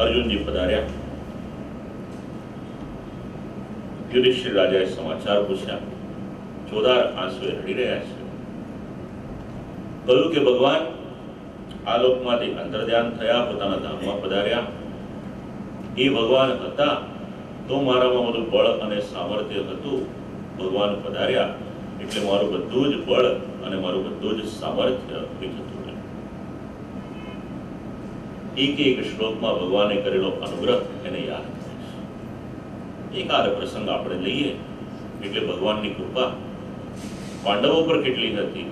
અર્જુનજી પધાર્યા. યુધિષ્ઠિર રાજાએ સમાચાર પૂછ્યા. ચોધાર આંસુએ રડી રહ્યા છે. કહ્યું કે ભગવાન આ લોકમાંથી અંતર્ધ્યાન થયા, પોતાના ધામમાં પધાર્યા. એ ભગવાન હતા તો મારામાં બધું બળ અને સામર્થ્ય હતું. ભગવાન પધાર્યા એટલે મારું બધું જ બળ અને મારું બધું જ સામર્થ્ય જતું રહ્યું. એક એક શ્લોકમાં ભગવાને કરેલો અનુગ્રહ એને યાદ કરે છે. એકાદ પ્રસંગ આપણે લઈએ એટલે ભગવાનની કૃપા પાંડવો પર કેટલી હતી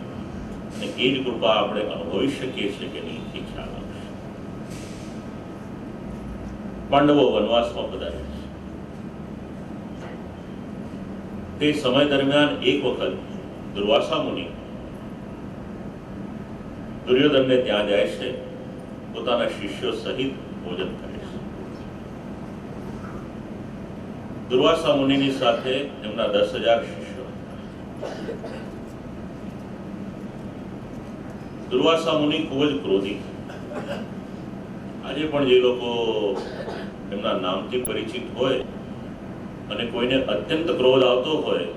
અને એ જ કૃપા આપણે અનુભવી શકીએ છીએ કે નહીં એ ખ્યાલ આવશે. પાંડવો વનવાસમાં પધાર્યા છે. તે સમય દરમિયાન એક વખત દુર્વાસા મુનિ દુર્યોધનને ત્યાં જાય છે, પોતાના શિષ્યો સહિત ભોજન કરે છે. દુર્વાસા મુનિની સાથે એમના 10,000 શિષ્યો. દુર્વાસા મુનિ ખૂબ જ ક્રોધી. આજે પણ જે લોકો એમના નામથી પરિચિત હોય અને કોઈને અત્યંત ક્રોધ આવતો હોય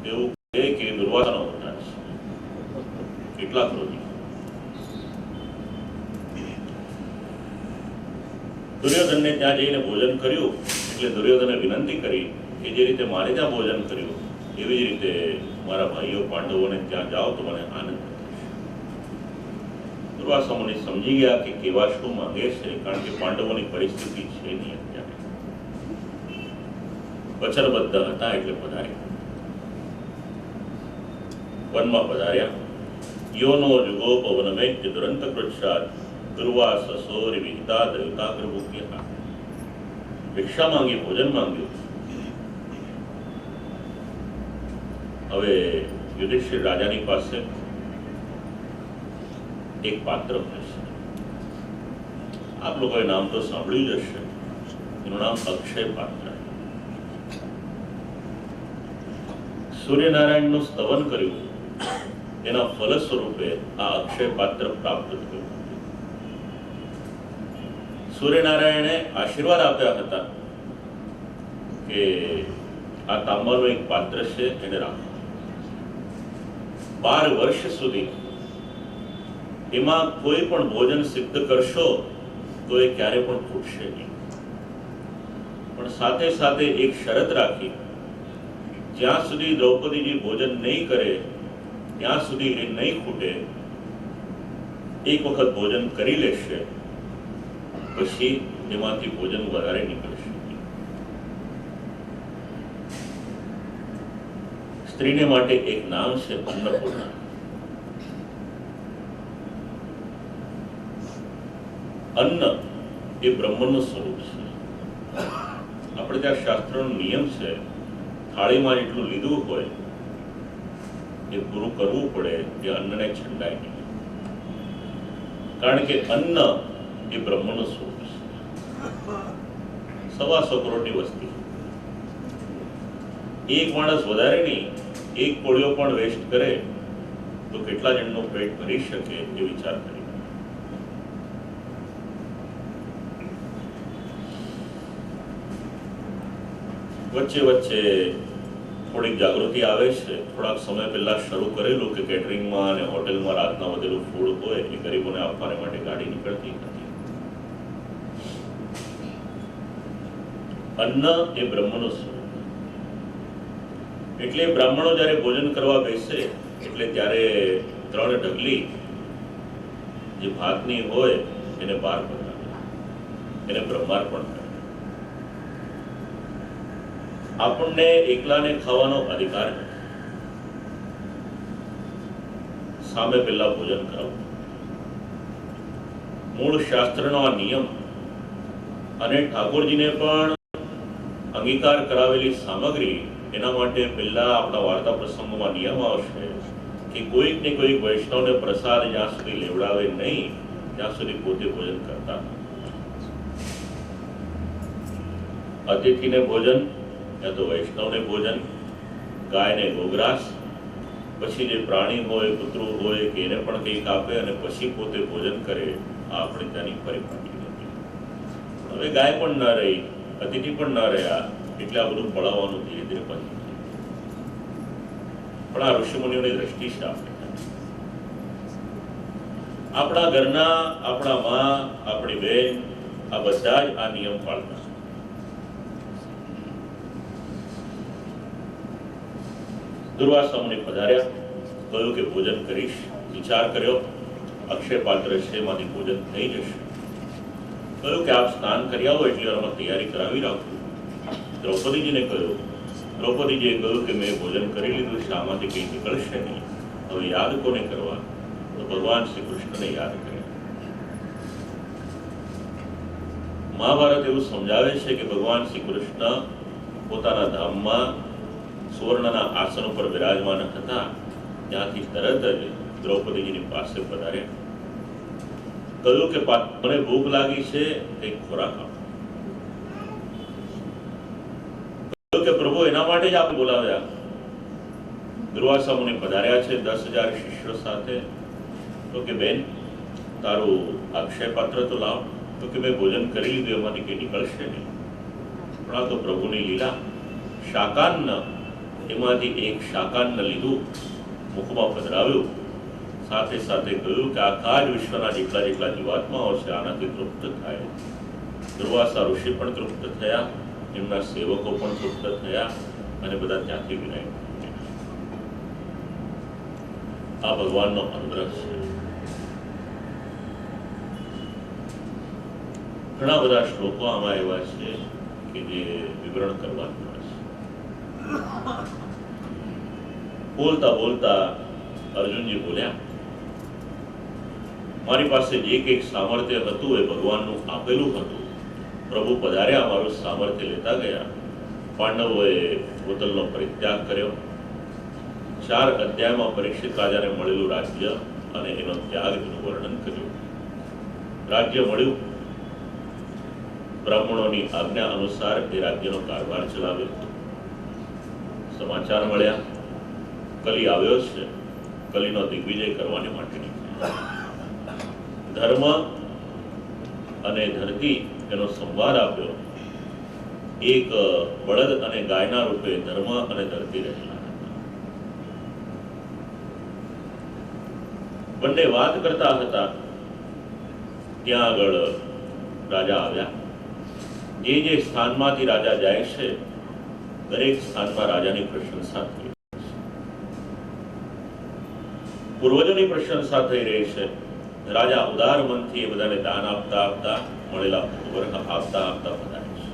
એવું કહે કે દુર્વાસાનો અવતાર છે. કેટલા ક્રોધી. દુર્યોધનને ત્યાં જઈને ભોજન કર્યું એટલે દુર્યોધને વિનંતી કરી કે જે રીતે મારે ત્યાં ભોજન કર્યું એવી જ રીતે મારા ભાઈઓ પાંડવોને ત્યાં જાઓ તો મને આનંદ થશે. દુર્વાસા મુનિ સમજી ગયા કે કેવા શું માંગે છે, કારણ કે પાંડવોની પરિસ્થિતિ છે નહીં અત્યારે. વચનબદ્ધ હતા એટલે પધાર્યા. વનમાં પધાર્યા. યોનો જુગોપવનમેત્ય દુરંત કૃચ્છાત દુર્વાસસોરિ વિહિતા દયુતાગ્રભૂક્યઃ. ભિક્ષા માંગી, ભોજન માંગ્યું. હવે યુધિષ્ઠિર રાજાની પાસે એક પાત્ર હોય છે. આપ લોકોએ નામ તો સાંભળ્યું જ હશે. એનું નામ અક્ષય પાત્ર. સૂર્યનારાયણનું સ્તવન કર્યું એના ફલ સ્વરૂપે આ અક્ષય પાત્ર પ્રાપ્ત થયું. સૂર્યનારાયણે આશીર્વાદ આપ્યા હતા કે આ તાંબાનું એક પાત્ર છે એને રાખો. 12 વર્ષ સુધી એમાં કોઈ પણ ભોજન સિદ્ધ કરશો તો એ ક્યારે પણ ખૂટશે નહીં. પણ સાથે સાથે એક શરત રાખી, જ્યાં સુધી દ્રૌપદીજી ભોજન નહીં કરે ત્યાં સુધી એ નહીં ખૂટે. એક વખત ભોજન કરી લેશે પછી એમાંથી ભોજન વધારે નીકળશે. સ્ત્રીને માટે એક નામ છે અન્નપૂર્ણા. અન્ન એ બ્રહ્મનું સ્વરૂપ છે. આપણે ત્યાં શાસ્ત્રનો નિયમ છે, થાળીમાં જેટલું લીધું હોય એ પૂરું કરવું પડે, એ અન્નને છંડાય નહીં. કારણ કે અન્ન એ બ્રહ્મનું સ્વરૂપ છે. 125 કરોડની વસ્તી, એક માણસ વધારે નહીં, એક કોળિયો પણ વેસ્ટ કરે તો કેટલા જણનું પેટ ભરી શકે એ વિચાર કરી. વચ્ચે વચ્ચે થોડીક જાગૃતિ આવે છે. થોડાક સમય પહેલા શરૂ કરેલું કે કેટરિંગમાં અને હોટેલમાં રાતના વધેલું ફૂડ હોય એ ગરીબોને આપવાને માટે ગાડી નીકળતી હતી. અન્ન એ બ્રહ્મનું સ્વરૂપ. એટલે બ્રાહ્મણો જ્યારે ભોજન કરવા બેસે એટલે ત્યારે 3 ઢગલી જે ભાતની હોય એને બહાર પધરાવે, એને બ્રહ્માર્પણ કરે. આપણને એકલાને ખાવાનો અધિકાર નથી. સામે પહેલા ભોજન કરાવવું મૂળ શાસ્ત્રનો આ નિયમ. અને ઠાકોરજીને પણ અંગીકાર કરાવેલી સામગ્રી, એના માટે પહેલા આપણા વાર્તા પ્રસંગોમાં નિયમ આવશે કે કોઈક ને કોઈક વૈષ્ણવને પ્રસાદ જ્યાં સુધી લેવડાવે નહીં ત્યાં સુધી પોતે ભોજન કરતા. અતિથિને ભોજન યા તો વૈષ્ણવને ભોજન, ગાયને ગોગ્રાસ, પછી જે પ્રાણી હોય, કૂતરું હોય કે એને પણ કંઈક આપે અને પછી પોતે ભોજન કરે. આ આપણે ત્યાંની પરિપાટી હતી. હવે ગાય પણ ન રહી, અતિથિ પણ ન રહ્યા, એટલે આ બધું પળાવવાનું ધીરે ધીરે બંધ થયું. પણ આ ઋષિમુનિઓની દ્રષ્ટિ છે આપણા ઘરના, આપણા માં, આપણી બેન, આ બધા જ આ નિયમ પાળતા. દુર્વાસા મુનિ પધાર્યા, કહ્યું કે ભોજન કરીશ. વિચાર કર્યો, અક્ષય પાત્ર છે, એમાંથી ભોજન થઈ જશે. કહ્યું કે આપ સ્નાન કરી આવો, એટલી વારમાં તૈયારી કરાવી રાખું. દ્રૌપદીજીને કહ્યું. દ્રૌપદીજીએ કહ્યું કે મેં ભોજન કરી લીધું છે, આમાંથી કંઈ નીકળશે નહીં. હવે યાદ કોને કરવા? તો ભગવાન શ્રી કૃષ્ણને યાદ કર્યા. મહાભારત એવું સમજાવે છે કે ભગવાન શ્રી કૃષ્ણ પોતાના ધામમાં સુવર્ણના આસન ઉપર વિરાજમાન હતા, ત્યાંથી તરત જ દ્રૌપદીજીની પાસે પધાર્યા. કહ્યું કે મને ભૂખ લાગી છે, કંઈક ખોરાક આપો. કહ્યું કે પ્રભુ એના માટે જ આપણે બોલાવ્યા. દુર્વાસા મુનિ પધાર્યા છે 10,000 શિષ્યો સાથે. તો કે બેન, તારું અક્ષય પાત્ર તો લાવ. તો કે મેં ભોજન કરી લીધું, એમાંથી કંઈ નીકળશે નહીં. પણ આ તો પ્રભુની લીલા. શાકાન્ન, એમાંથી એક શાકાન્ન લીધું, મુખમાં પધરાવ્યું, સાથે સાથે કહ્યું કે આખા જ વિશ્વના જેટલા જેટલા જીવાત્માઓ છે આનાથી તૃપ્ત થાય. દુર્વાસા ઋષિ પણ તૃપ્ત થયા, એમના સેવકો પણ તૃપ્ત થયા, અને બધા ત્યાંથી વિદાય. આ ભગવાનનો અનુગ્રહ છે. ઘણા બધા શ્લોકો આમાં એવા છે કે જે વિવરણ કરવાનું છે. બોલતા બોલતા અર્જુનજી બોલ્યા, મારી પાસે જે કંઈક સામર્થ્ય હતું એ ભગવાનનું આપેલું હતું. પ્રભુ પધાર્યા, મારું સામર્થ્ય લેતા ગયા. પાંડવોએ બોતલનો પરિત્યાગ કર્યો. 4 અધ્યાયમાં પરીક્ષિત રાજાને મળેલું રાજ્ય અને એનો ત્યાગ, એનું વર્ણન કર્યું. રાજ્ય મળ્યું, બ્રાહ્મણોની આજ્ઞા અનુસાર એ રાજ્યનો કારભાર ચલાવ્યો. સમાચાર મળ્યા, કલી આવ્યો છે, કલીનો દિગ્વિજય કરવાની માટે ધર્મ અને ધરતી એનો સંવાદ આપ્યો. એક બળદ અને ગાયના રૂપે ધર્મ અને ધરતી રહેલા હતા. બંને વાત કરતા હતા, ત્યાં આગળ રાજા આવ્યા. જે જે સ્થાનમાંથી રાજા જાય છે, દરેક સ્થાનમાં રાજાની પ્રશંસા થઈ. પૂર્વજોની પ્રશંસા થઈ રહી છે. રાજા ઉદાર મનથી એ બધાને દાન આપતા આપતા, મળેલા વર્ગ આપતા આપતા બધાય છે.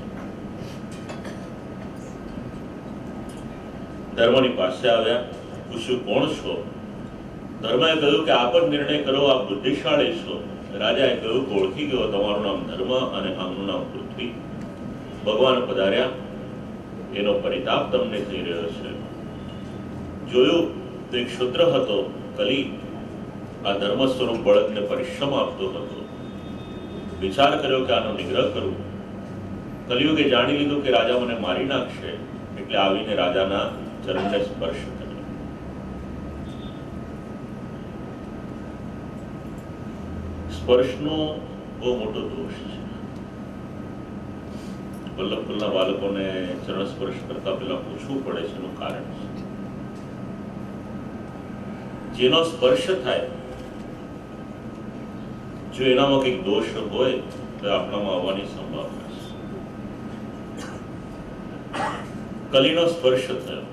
ધર્મની પાસે આવ્યા, પૂછ્યું કોણ છો? ધર્મએ કહ્યું કે આપ જ નિર્ણય કરો, આપ બુદ્ધિશાળી છો. રાજાએ કહ્યું કે ઓળખી ગયો, તમારું નામ ધર્મ અને આમનું નામ પૃથ્વી. ભગવાન પધાર્યા, એનો પરિતાપ તમને થઈ રહ્યો છે. જોયું તો એક શૂદ્ર હતો, કલી. આ ધર્મ સ્વરૂપ બળદને પરિશ્રમ આપતો હતો. વિચાર કર્યો કે આનો નિગ્રહ કરું. કલિયુગે જાણી લીધું કે રાજા મને મારી નાખશે, એટલે આવીને રાજાના ચરણને સ્પર્શ કર્યો. સ્પર્શનો બહુ મોટો દોષ છે. વલ્લભકુલના બાળકોને ચરણ સ્પર્શ કરતા પહેલા પૂછવું પડે છે, એનું કારણ છે. જેનો સ્પર્શ થાય, જો એનામાં કંઈક દોષ હોય તો આપણામાં આવવાની સંભાવના છે. કલીનો સ્પર્શ થયો,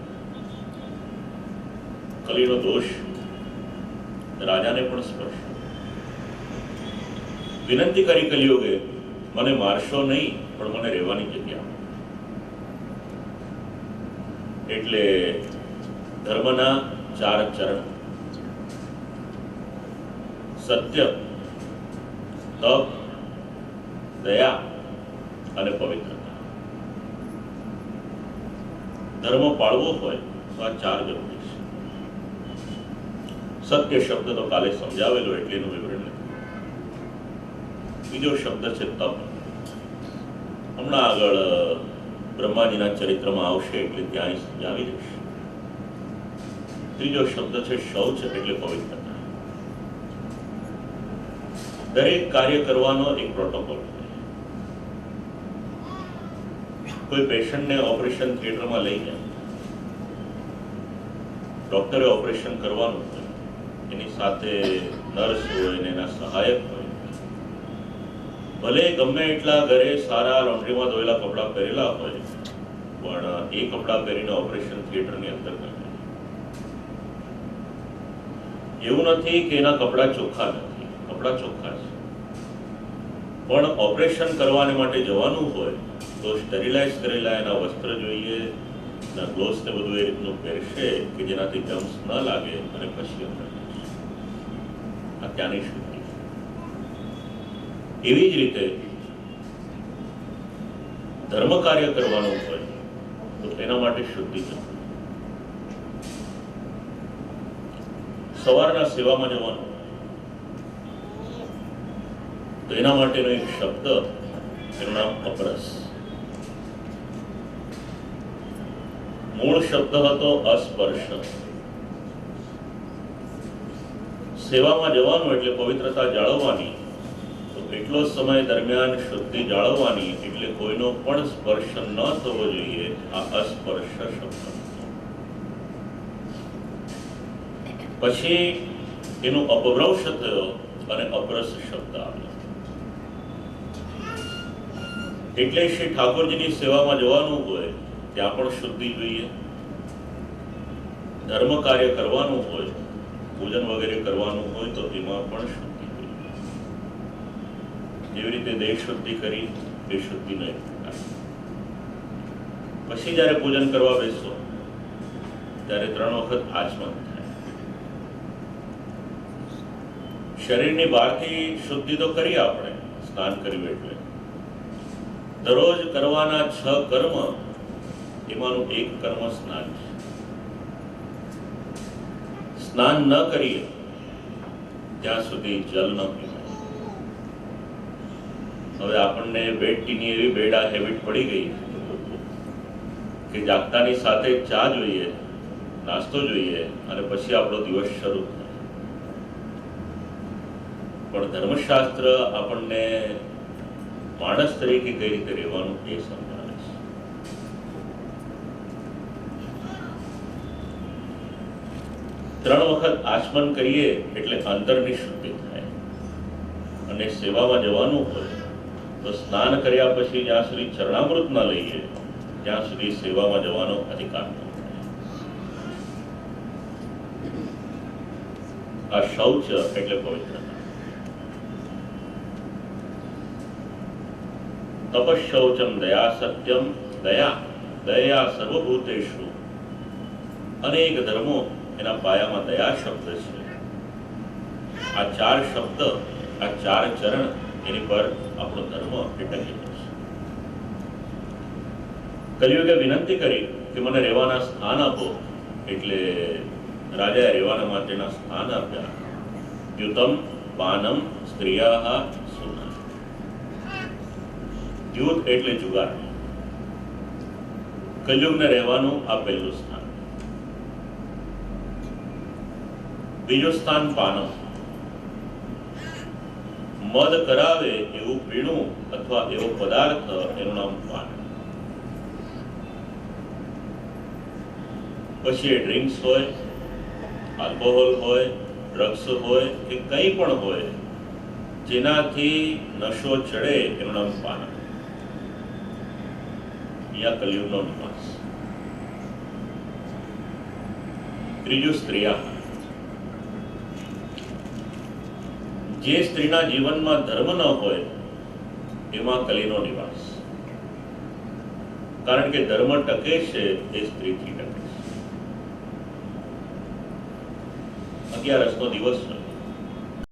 કલીનો દોષ, રાજાને પણ સ્પર્શ. વિનંતી કરી કલિયુગે, મને મારશો નહીં, પણ મને રહેવાની જગ્યા. એટલે ધર્મના 4 ચરણ: સત્ય, તપ, દયા અને પવિત્રતા. ધર્મ પાળવો હોય તો આ 4 જરૂરી છે. સત્ય શબ્દ તો કાલે સમજાવેલો, એટલે એનું વિવરણ નથી. બીજો શબ્દ છે તપ. હમણાં આગળ બ્રહ્માજીના ચરિત્રમાં આવશે, એટલે ત્યાં સમજાવી દઈશ. ત્રીજો શબ્દ છે શૌચ, એટલે પવિત્રતા. દરેક કાર્ય કરવાનો એક પ્રોટોકોલ છે. કોઈ પેશન્ટને ઓપરેશન થિયેટરમાં લઈ જાય, ડોક્ટરે ઓપરેશન કરવાનું હોય, એની સાથે નર્સ હોય ને એના સહાયક હોય, ભલે ગમે એટલા ઘરે સારા લોન્ડ્રીમાં ધોયેલા કપડાં પહેરેલા હોય, પણ એ કપડાં પહેરીને ઓપરેશન થિયેટરની અંદર કરે. એવું નથી કે એના કપડાં ચોખ્ખા નથી, કપડાં ચોખ્ખા છે, પણ ઓપરેશન કરવાને માટે જવાનું હોય તો સ્ટેરિલાઇઝ કરેલા એના વસ્ત્ર જોઈએ, એના ગ્લોવ્સ ને બધું એ રીતનું પહેરશે કે જેનાથી જમ્સ ન લાગે અને પછી અંદર જશે. આ ત્યાંની શુદ્ધિ. એવી જ રીતે ધર્મ કાર્ય કરવાનું હોય તો તેના માટે શુદ્ધિ જરૂરી. સવારના સેવામાં જવાનું તો એના માટેનો એક શબ્દ, એનું નામ અપરસ. મૂળ શબ્દ હતો અસ્પર્શ. સેવામાં જવાનું એટલે પવિત્રતા જાળવવાની, તો એટલો સમય દરમિયાન શુદ્ધિ જાળવવાની, એટલે કોઈનો પણ સ્પર્શ ન થવો જોઈએ. આ અસ્પર્શ શબ્દ. પછી એનું અપભ્રંશ થયો અને અપરસ શબ્દ આવ્યો. એટલે શ્રી ઠાકોરજીની સેવામાં જવાનું હોય ત્યાં પણ શુદ્ધિ જોઈએ. ધર્મ કાર્ય કરવાનું હોય, પૂજન વગેરે કરવાનું હોય તો એમાં પણ શુદ્ધિ જોઈએ. જેવી રીતે દેહ શુદ્ધિ કરી એ શુદ્ધિ નહીં. પછી જયારે પૂજન કરવા બેસો ત્યારે 3 વખત આચમન થાય. શરીરની બહારથી શુદ્ધિ તો કરી આપણે, સ્નાન કર્યું એટલે. દરરોજ કરવાના 6 કર્મ, એમાંનું એક કર્મ સ્નાન છે. સ્નાન ન કરીએ ત્યાં સુધી જલ ન પીવાય. હવે આપણને બેડ ટીની એવી બેડા હેબિટ પડી ગઈ કે જાગતાની સાથે ચા જોઈએ, નાસ્તો જોઈએ અને પછી આપણો દિવસ શરૂ થાય. પણ ધર્મશાસ્ત્ર આપણને માણસ તરીકે કઈ રીતે રહેવાનું એ સમજાવે છે. ત્રણ વખત આચમન કરીએ એટલે અંતરની શુદ્ધિ થાય. અને સેવામાં જવાનું હોય તો સ્નાન કર્યા પછી જ્યાં સુધી ચરણામૃત ન લઈએ ત્યાં સુધી સેવામાં જવાનો અધિકાર ન થાય. આ શૌચ એટલે પવિત્રતા. તપશૌચમ દયા સત્યમ. દયા સર્વભૂતેષુ. અનેક ધર્મો એના પાયામાં દયા શબ્દ છે. આ 4 શબ્દ, આ 4 ચરણ, એની પર આપણો ધર્મ ટકેલો છે. કલિયુગે વિનંતી કરી કે મને રહેવાના સ્થાન આપો, એટલે રાજાએ રહેવાના માટેના સ્થાન આપ્યા. દ્યુતમ પાનમ સ્ત્રિયા સુના. દ્યુત એટલે જુગાર. કલિયુગને રહેવાનું આ પહેલું સ્થાન. બીજું સ્થાન પાનમ. મદ કરાવે એવું પીણું અથવા એવો પદાર્થ, એનું નામ પાન. પછી એ ડ્રિંક્સ હોય, આલ્કોહોલ હોય, ડ્રગ્સ હોય કે કંઈ પણ હોય જેનાથી નશો ચડે, એનું નામ પાન. અહીંયા કલિયુગનો નિવાસ. ત્રીજું સ્ત્રીયા. જે સ્ત્રીના જીવનમાં ધર્મ ન હોય એમાં કલીનો નિવાસ. કારણ કે ધર્મ ટકે છે એ સ્ત્રીથી ટકે છે. 11નો દિવસ હોય,